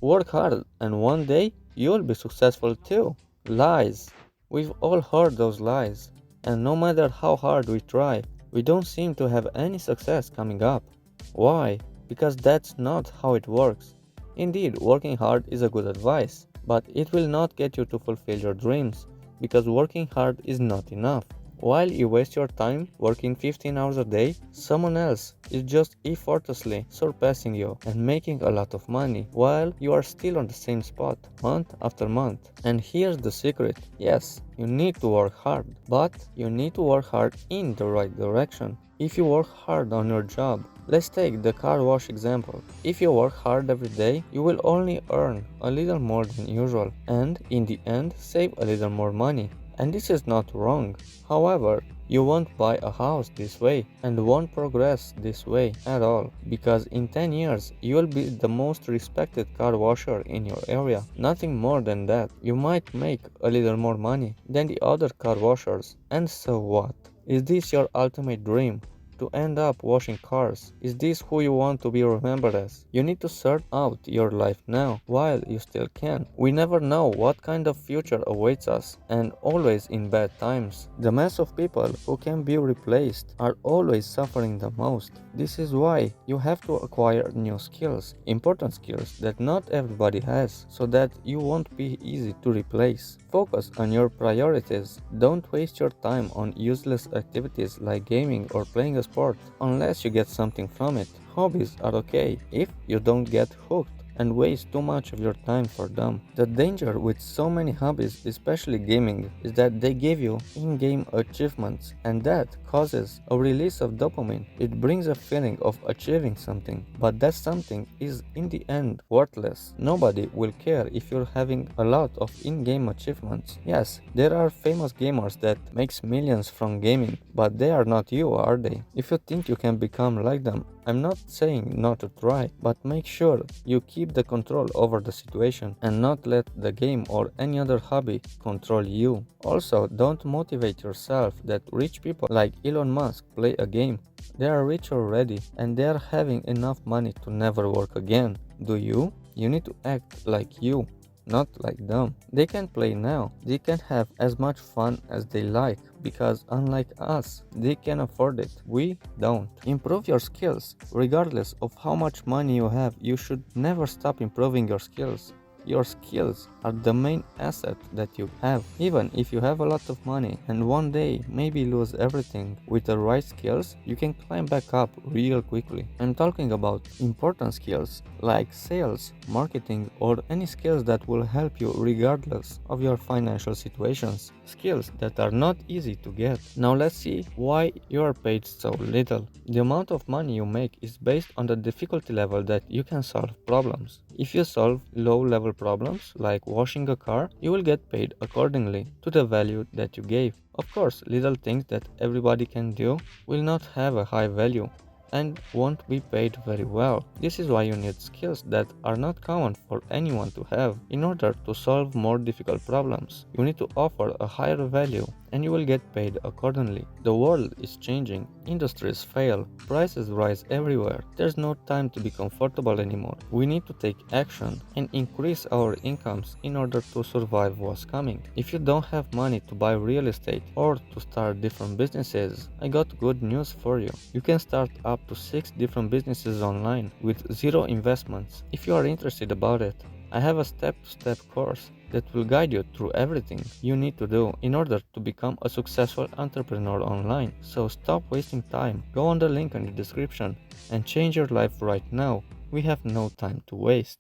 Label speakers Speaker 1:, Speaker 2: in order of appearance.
Speaker 1: Work hard and one day you'll be successful too. Lies. We've all heard those lies. And no matter how hard we try, we don't seem to have any success coming up. Why? Because that's not how it works. Indeed, working hard is a good advice, but it will not get you to fulfill your dreams, because working hard is not enough. While you waste your time working 15 hours a day, someone else is just effortlessly surpassing you and making a lot of money while you are still on the same spot month after month. And here's the secret. Yes, you need to work hard, but you need to work hard in the right direction. If you work hard on your job, let's take the car wash example. If you work hard every day, you will only earn a little more than usual and in the end save a little more money. And this is not wrong. However, you won't buy a house this way and won't progress this way at all, because in 10 years you will be the most respected car washer in your area. Nothing more than that. You might make a little more money than the other car washers, and so what? Is this your ultimate dream? To end up washing cars? Is this who you want to be remembered as? You need to sort out your life now, while you still can. We never know what kind of future awaits us, and always in bad times. The mass of people who can be replaced are always suffering the most. This is why you have to acquire new skills, important skills that not everybody has, so that you won't be easy to replace. Focus on your priorities. Don't waste your time on useless activities like gaming or playing a sport unless you get something from it. Hobbies are okay if you don't get hooked and waste too much of your time for them. The danger with so many hobbies, especially gaming, is that they give you in-game achievements, and that causes a release of dopamine. It brings a feeling of achieving something, but that something is in the end worthless. Nobody will care if you're having a lot of in-game achievements. Yes, there are famous gamers that makes millions from gaming, but they are not you, are they? If you think you can become like them, I'm not saying not to try, but make sure you keep the control over the situation and not let the game or any other hobby control you. Also, don't motivate yourself that rich people like Elon Musk play a game. They are rich already and they are having enough money to never work again. Do you? You need to act like you, not like them. They can play now. They can have as much fun as they like, because unlike us, they can afford it. We don't. Improve your skills. Regardless of how much money you have, you should never stop improving your skills. Your skills are the main asset that you have. Even if you have a lot of money and one day maybe lose everything, with the right skills, you can climb back up real quickly. I'm talking about important skills like sales, marketing, or any skills that will help you regardless of your financial situations. Skills that are not easy to get. Now let's see why you are paid so little. The amount of money you make is based on the difficulty level that you can solve problems. If you solve low-level problems like washing a car, you will get paid accordingly to the value that you gave. Of course, little things that everybody can do will not have a high value and won't be paid very well. This is why you need skills that are not common for anyone to have. In order to solve more difficult problems, you need to offer a higher value and you will get paid accordingly. The world is changing, industries fail, prices rise everywhere. There's no time to be comfortable anymore. We need to take action and increase our incomes in order to survive what's coming. If you don't have money to buy real estate or to start different businesses, I got good news for you. You can start up to 6 different businesses online with zero investments. If you are interested about it, I have a step-to-step course that will guide you through everything you need to do in order to become a successful entrepreneur online. So stop wasting time, go on the link in the description and change your life right now. We have no time to waste.